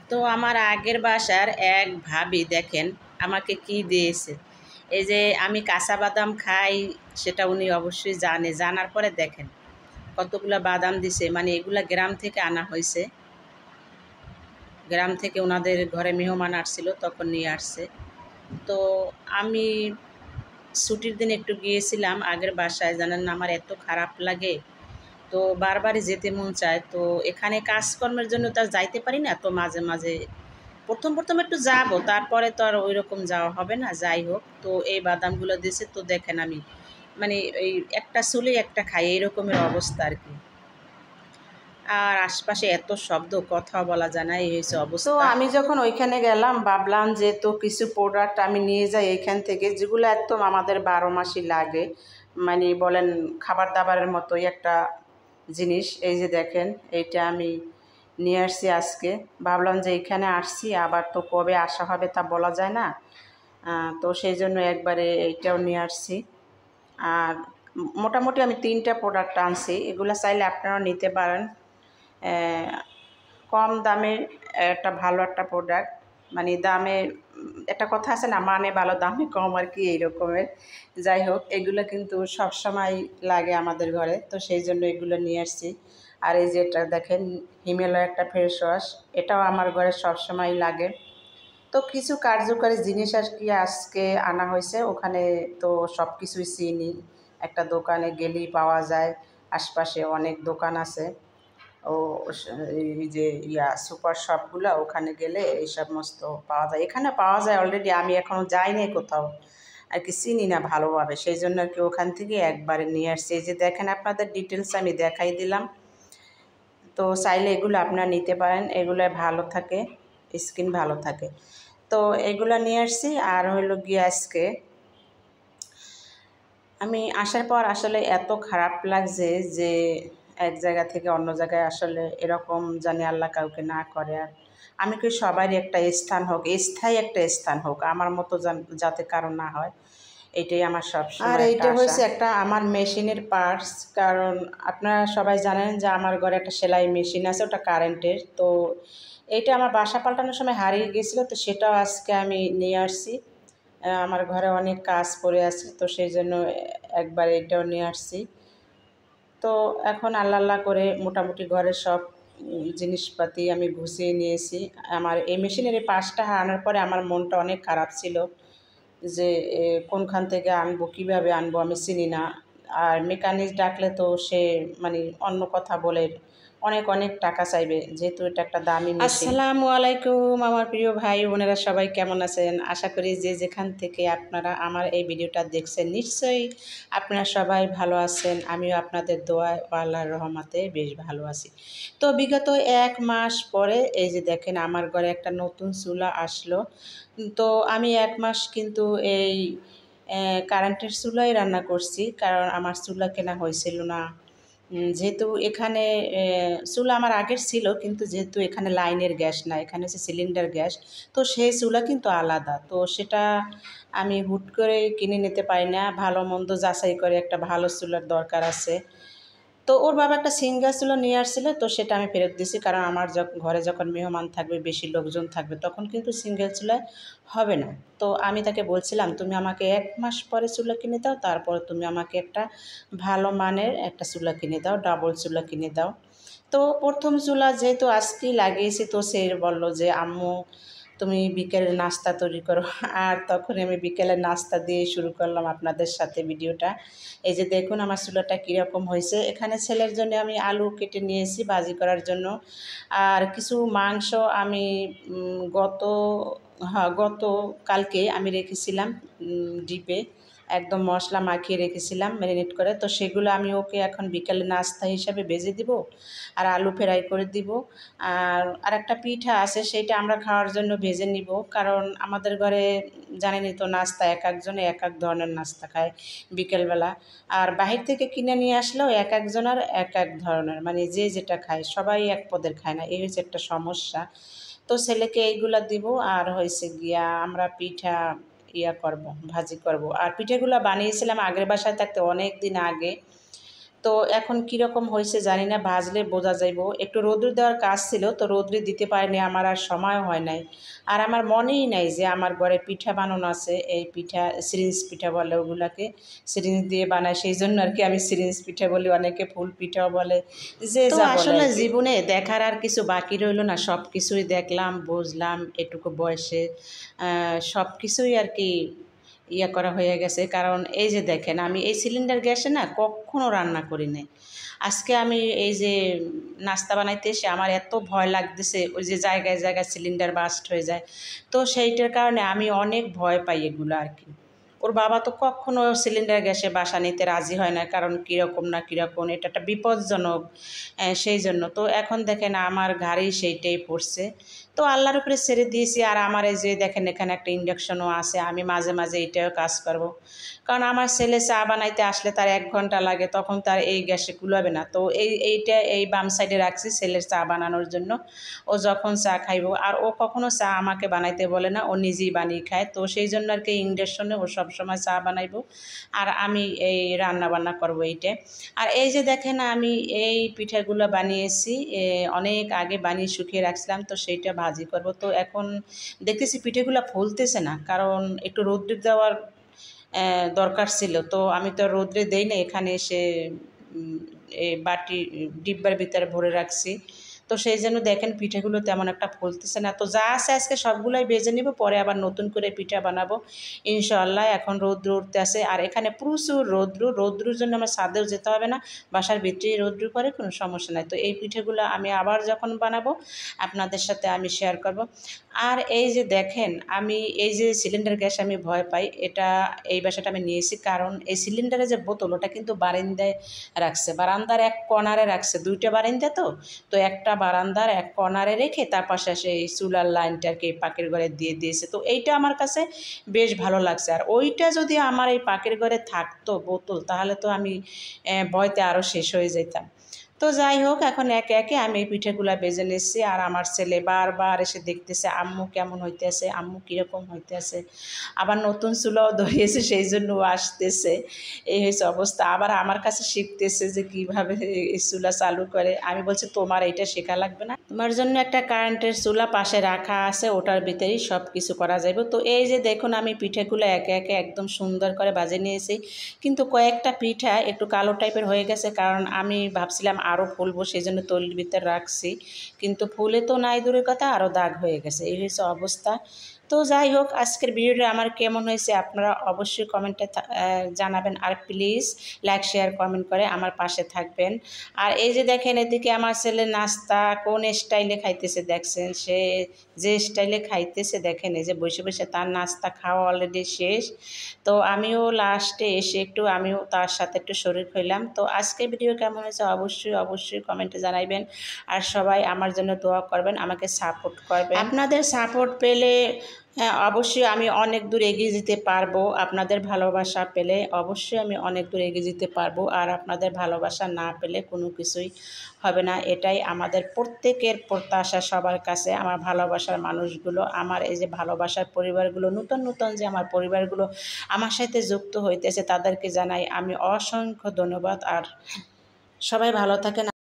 তো আমার আগের বাসার এক ভাবি দেখেন আমাকে কি দিয়েছে। এই যে আমি কাঁচা বাদাম খাই, সেটা উনি অবশ্যই জানে। জানার পরে দেখেন কতগুলা বাদাম দিছে, মানে এগুলা গ্রাম থেকে আনা হয়েছে। গ্রাম থেকে ওনাদের ঘরে মেহমান আসছিল, তখন নিয়ে আসছে। তো আমি ছুটির দিন একটু গিয়েছিলাম আগের বাসায়, জানেন না আমার এত খারাপ লাগে। তো বারবারই যেতে মন চায়। তো এখানে কাজকর্মের জন্য তো আর যাইতে পারি না। তো মাঝে মাঝে প্রথম একটু যাবো, তারপরে তো আর ওই রকম যাওয়া হবে না। যাই হোক, তো এই বাদামগুলো দিয়েছে। তো দেখেন আমি মানে এই একটা চুলে একটা খাই, এইরকমের অবস্থা আর কি। আর আশপাশে এত শব্দ, কথা বলা যায় না, এই হয়েছে অবস্থা। তো আমি যখন ওইখানে গেলাম ভাবলাম যে তো কিছু প্রোডাক্ট আমি নিয়ে যাই এইখান থেকে, যেগুলো একদম আমাদের 12 মাসই লাগে। মানে বলেন খাবার দাবারের মতোই একটা জিনিস। এই যে দেখেন এইটা আমি নিয়ে আসছি আজকে। ভাবলাম যে এইখানে আসছি, আবার তো কবে আসা হবে তা বলা যায় না। তো সেই জন্য একবারে এইটাও নিয়ে আসছি। আর মোটামুটি আমি 3টা প্রোডাক্ট আনছি, এগুলো চাইলে আপনারাও নিতে পারেন। কম দামের একটা ভালো একটা প্রোডাক্ট, মানে দামে একটা কথা আছে না, মানে ভালো দামে কম আর কি, এই রকমের। যাই হোক, এগুলো কিন্তু সব সময় লাগে আমাদের ঘরে, তো সেই জন্য এগুলো নিয়ে আসছি। আর এই যে এটা দেখেন হিমালয় একটা ফেস ওয়াশ, এটাও আমার ঘরে সব সময় লাগে। তো কিছু কার্যকারী জিনিস আর কি আজকে আনা হয়েছে ওখানে। তো সব কিছুই চিনি, একটা দোকানে গেলেই পাওয়া যায়। আশপাশে অনেক দোকান আছে। ও এই যে সুপার শপগুলো, ওখানে গেলে এই সমস্ত পাওয়া যায়। এখানে পাওয়া যায় অলরেডি, আমি এখনও যাইনি কোথাও আর কি, চিনি না ভালোভাবে, সেই জন্য আর কি ওখান থেকে একবারে নিয়ে আসছি। এই যে দেখেন আপনাদের ডিটেলস আমি দেখাই দিলাম। তো চাইলে এগুলো আপনারা নিতে পারেন, এগুলো ভালো থাকে, স্কিন ভালো থাকে। তো এগুলো নিয়ে আসছি। আর হইল গিয়ে আজকে আমি আসার পর আসলে এত খারাপ লাগছে যে এক জায়গা থেকে অন্য জায়গায় আসলে এরকম জানি আল্লাহ কাউকে না করে। আর আমি কি সবারই একটা স্থান হোক, স্থায়ী একটা স্থান হোক, আমার মতো যাতে কারো না হয়, এটাই আমার সবসময়। আর এইটা হয়েছে একটা আমার মেশিনের পার্টস। কারণ আপনারা সবাই জানেন যে আমার ঘরে একটা সেলাই মেশিন আছে, ওটা কারেন্টের। তো এইটা আমার বাসা পাল্টানোর সময় হারিয়ে গেছিলো, তো সেটাও আজকে আমি নিয়ে আসছি। আমার ঘরে অনেক কাজ পড়ে আছে, তো সেই জন্য একবার এটাও নিয়ে আসছি। তো এখন আল্লাহ আল্লাহ করে মোটামুটি ঘরের সব জিনিসপাতি আমি গুছিয়ে নিয়েছি। আমার এই মেশিনের এই পার্টসটা হারানোর পরে আমার মনটা অনেক খারাপ ছিল যে কোনখান থেকে আনবো, কীভাবে আনবো, আমি চিনি না। আর মেকানিক ডাকলে তো সে মানে অন্য কথা বলে অনেক অনেক টাকা চাইবে, যেহেতু এটা একটা দামি মেশিন। আসসালামু আলাইকুম আমার প্রিয় ভাই বোনেরা, সবাই কেমন আছেন? আশা করি যে যেখান থেকে আপনারা আমার এই ভিডিওটা দেখছেন নিশ্চয়ই আপনারা সবাই ভালো আছেন। আমিও আপনাদের দোয়া ও আল্লাহর রহমতে বেশ ভালো আছি। তো বিগত 1 মাস পরে এই যে দেখেন আমার ঘরে একটা নতুন চুলা আসলো। তো আমি 1 মাস কিন্তু এই কারেন্টের চুলায় রান্না করছি, কারণ আমার চুলা কেনা হয়েছিল না। যেহেতু এখানে চুলা আমার আগের ছিল, কিন্তু যেহেতু এখানে লাইনের গ্যাস না, এখানে হচ্ছে সিলিন্ডার গ্যাস, তো সেই চুলা কিন্তু আলাদা। তো সেটা আমি হুট করে কিনে নিতে পারি না, ভালো মন্দ যাচাই করে একটা ভালো চুলার দরকার আছে। তো ওর বাবা একটা সিঙ্গেল চুলা নিয়ে আসছিল, তো সেটা আমি ফেরত দিয়েছি। কারণ আমার ঘরে যখন মেহমান থাকবে, বেশি লোকজন থাকবে, তখন কিন্তু সিঙ্গেল চুলায় হবে না। তো আমি তাকে বলছিলাম তুমি আমাকে 1 মাস পরে চুলা কিনে দাও, তারপর তুমি আমাকে একটা ভালো মানের একটা চুলা কিনে দাও, ডাবল চুলা কিনে দাও। তো প্রথম চুলা যেহেতু আজকেই লাগিয়েছি, তো সে বলল যে আম্মু তুমি বিকেলের নাস্তা তৈরি করো। আর তখন আমি বিকেলের নাস্তা দিয়ে শুরু করলাম আপনাদের সাথে ভিডিওটা। এই যে দেখুন আমার চুলাটা কীরকম হয়েছে। এখানে ছেলের জন্য আমি আলু কেটে নিয়েছি ভাজি করার জন্য। আর কিছু মাংস আমি গত কালকে আমি রেখেছিলাম ডিপে, একদম মশলা মাখিয়ে রেখেছিলাম ম্যারিনেট করে। তো সেগুলো আমি ওকে এখন বিকালে নাস্তা হিসাবে ভেজে দিব, আর আলু ফ্রাই করে দিব। আর একটা পিঠা আছে, সেইটা আমরা খাওয়ার জন্য ভেজে নিব। কারণ আমাদের ঘরে জানেনই তো, নাস্তা এক একজনে এক এক ধরনের নাস্তা খায় বিকেলবেলা। আর বাহির থেকে কিনে নিয়ে আসলেও এক একজনের এক এক ধরনের, মানে যে যেটা খায় সবাই এক পদের খায় না, এই হচ্ছে একটা সমস্যা। তো ছেলেকে এইগুলা দিব। আর হয়েছে গিয়া আমরা পিঠা করব, ভাজি করব। আর পিঠেগুলো বানিয়েছিলাম আগের বাসায় থাকতে অনেক দিন আগে। তো এখন কীরকম হয়েছে জানি না, ভাজলে বোঝা যাইব। একটু রৌদ্র দেওয়ার কাজ ছিল, তো রৌদ্রে দিতে পারিনি, আমার আর সময় হয় নাই। আর আমার মনেই নাই যে আমার ঘরে পিঠা বানানো আছে। এই পিঠা সিরিঞ্জ পিঠা বলে, ওগুলাকে সিরিঞ্জ দিয়ে বানায়, সেই জন্য আর কি আমি সিরিঞ্জ পিঠা বলি, অনেকে ফুল পিঠাও বলে, যে তো যা বলে আসলে আর কি। জীবনে দেখার আর কিছু বাকি রইল না, সব কিছুই দেখলাম, বুঝলাম এটুকু বয়সে। সব কিছুই আর কি ইয়া করা হয়ে গেছে। কারণ এই যে দেখেন, আমি এই সিলিন্ডার গ্যাসে না কখনো রান্না করি নাই। আজকে আমি এই যে নাস্তা বানাইতে এসে আমার এত ভয় লাগতেছে, ওই যে জায়গায় জায়গায় সিলিন্ডার বাস্ট হয়ে যায়। তো সেইটার কারণে আমি অনেক ভয় পাই এগুলো আর কি। ওর বাবা তো কখনো সিলিন্ডার গ্যাসে বাসা নিতে রাজি হয় না, কারণ কীরকম না কীরকম, এটা একটা বিপজ্জনক। সেই জন্য তো এখন দেখেন আমার ঘাড়েই সেইটাই পড়ছে। তো আল্লাহর উপরে ছেড়ে দিয়েছি। আর আমার এই যে দেখেন এখানে একটা ইন্ডাকশনও আছে, আমি মাঝে মাঝে এটাও কাজ করব। কারণ আমার ছেলে চা বানাইতে আসলে তার 1 ঘন্টা লাগে, তখন তার এই গ্যাসে কুলাবে না। তো এইটা এই বাম সাইডে রাখছি ছেলের চা বানানোর জন্য। ও যখন চা খাইব, আর ও কখনো চা আমাকে বানাইতে বলে না, ও নিজেই বানিয়ে খায়। তো সেই জন্য আর কি ইন্ডাকশনে ও সবসময় চা বানাইব, আর আমি এই রান্না বান্না করবো এইটা। আর এই যে দেখেন আমি এই পিঠাগুলো বানিয়েছি, অনেক আগে বানিয়ে শুকিয়ে রাখছিলাম, তো সেইটা ভাজি করব। তো এখন দেখতেছি পিঠেগুলো ফুলতেছে না, কারণ একটু রৌদ্র দেওয়ার দরকার ছিল। তো আমি তো রৌদ্রে দেই না, এখানে এসে এই বাটি ডিব্বার ভিতরে ভরে রাখছি। তো সেই জন্য দেখেন পিঠেগুলো তেমন একটা ফুলতেছে না। তো যা আছে আজকে সবগুলাই ভেজে নিব, পরে আবার নতুন করে পিঠা বানাবো ইনশাআল্লাহ। এখন রৌদ্র উঠতে আছে, আর এখানে প্রচুর রৌদ্রুর জন্য আমার ছাদেও যেতে হবে না, বাসার ভিতরেই রৌদ্র করে, কোনো সমস্যা নাই। তো এই পিঠেগুলো আমি আবার যখন বানাবো আপনাদের সাথে আমি শেয়ার করব। আর এই যে দেখেন আমি এই যে সিলিন্ডার গ্যাস আমি ভয় পাই, এটা এই বাসাটা আমি নিয়েছি, কারণ এই সিলিন্ডারের যে বোতল ওটা কিন্তু বারান্দায় রাখছে, বারান্দার এক কর্নারে রাখছে, 2টা বারান্দা। তো একটা বারান্দার এক কর্নারে রেখে তার পাশে সেই চুলার লাইনটা আর কি পাকের ঘরে দিয়ে দিয়েছে। তো এইটা আমার কাছে বেশ ভালো লাগছে। আর ওইটা যদি আমার এই পাকের ঘরে থাকতো বোতল, তাহলে তো আমি ভয়তে আরও শেষ হয়ে যেতাম। তো যাই হোক, এখন একে একে আমি এই পিঠেগুলা বেজে নিচ্ছি। আর আমার ছেলে বারবার এসে দেখতেছে আম্মু কেমন হইতেছে, আম্মু কীরকম হইতেছে। আবার নতুন চুলাও ধরিয়েছে, সেই জন্য ও আসতেছে। এই হয়েছে অবস্থা। আবার আমার কাছে শিখতেছে যে কীভাবে এই চুলা চালু করে। আমি বলছি তোমার এইটা শেখা লাগবে না, তোমার জন্য একটা কারেন্টের চুলা পাশে রাখা আছে, ওটার ভিতরেই সব কিছু করা যাবে। তো এই যে দেখুন আমি পিঠেগুলো একে একে একদম সুন্দর করে বাজে নিয়েছি, কিন্তু কয়েকটা পিঠা একটু কালো টাইপের হয়ে গেছে, কারণ আমি ভাবছিলাম আরও ফুলবো, সেই জন্য তৈলির ভিতরে রাখছি, কিন্তু ফুলে তো নাই দূরের কথা, আরও দাগ হয়ে গেছে। এই হয়েছে অবস্থা। তো যাই হোক, আজকের ভিডিওটা আমার কেমন হয়েছে আপনারা অবশ্যই কমেন্টে জানাবেন। আর প্লিজ লাইক শেয়ার কমেন্ট করে আমার পাশে থাকবেন। আর এই যে দেখেন এদিকে আমার ছেলে নাস্তা কোন স্টাইলে খাইতেছে দেখছেন, সে যে স্টাইলে খাইতেছে দেখেন, এই যে বসে বসে তার নাস্তা খাওয়া অলরেডি শেষ। তো আমিও লাস্টে এসে একটু আমিও তার সাথে একটু শরীর হইলাম। তো আজকের ভিডিও কেমন হয়েছে অবশ্যই কমেন্টে জানাইবেন। আর সবাই আমার জন্য দোয়া করবেন, আমাকে সাপোর্ট করবেন। আপনাদের সাপোর্ট পেলে অবশ্যই আমি অনেক দূর এগিয়ে যেতে পারবো। আপনাদের ভালোবাসা পেলে অবশ্যই আমি অনেক দূর এগিয়ে যেতে পারবো। আর আপনাদের ভালোবাসা না পেলে কোনো কিছুই হবে না। এটাই আমাদের প্রত্যেকের প্রত্যাশা সবার কাছে। আমার ভালোবাসার মানুষগুলো, আমার এই যে ভালোবাসার পরিবারগুলো, নতুন নতুন যে আমার পরিবারগুলো আমার সাথে যুক্ত হইতেছে, তাদেরকে জানাই আমি অসংখ্য ধন্যবাদ। আর সবাই ভালো থাকেন।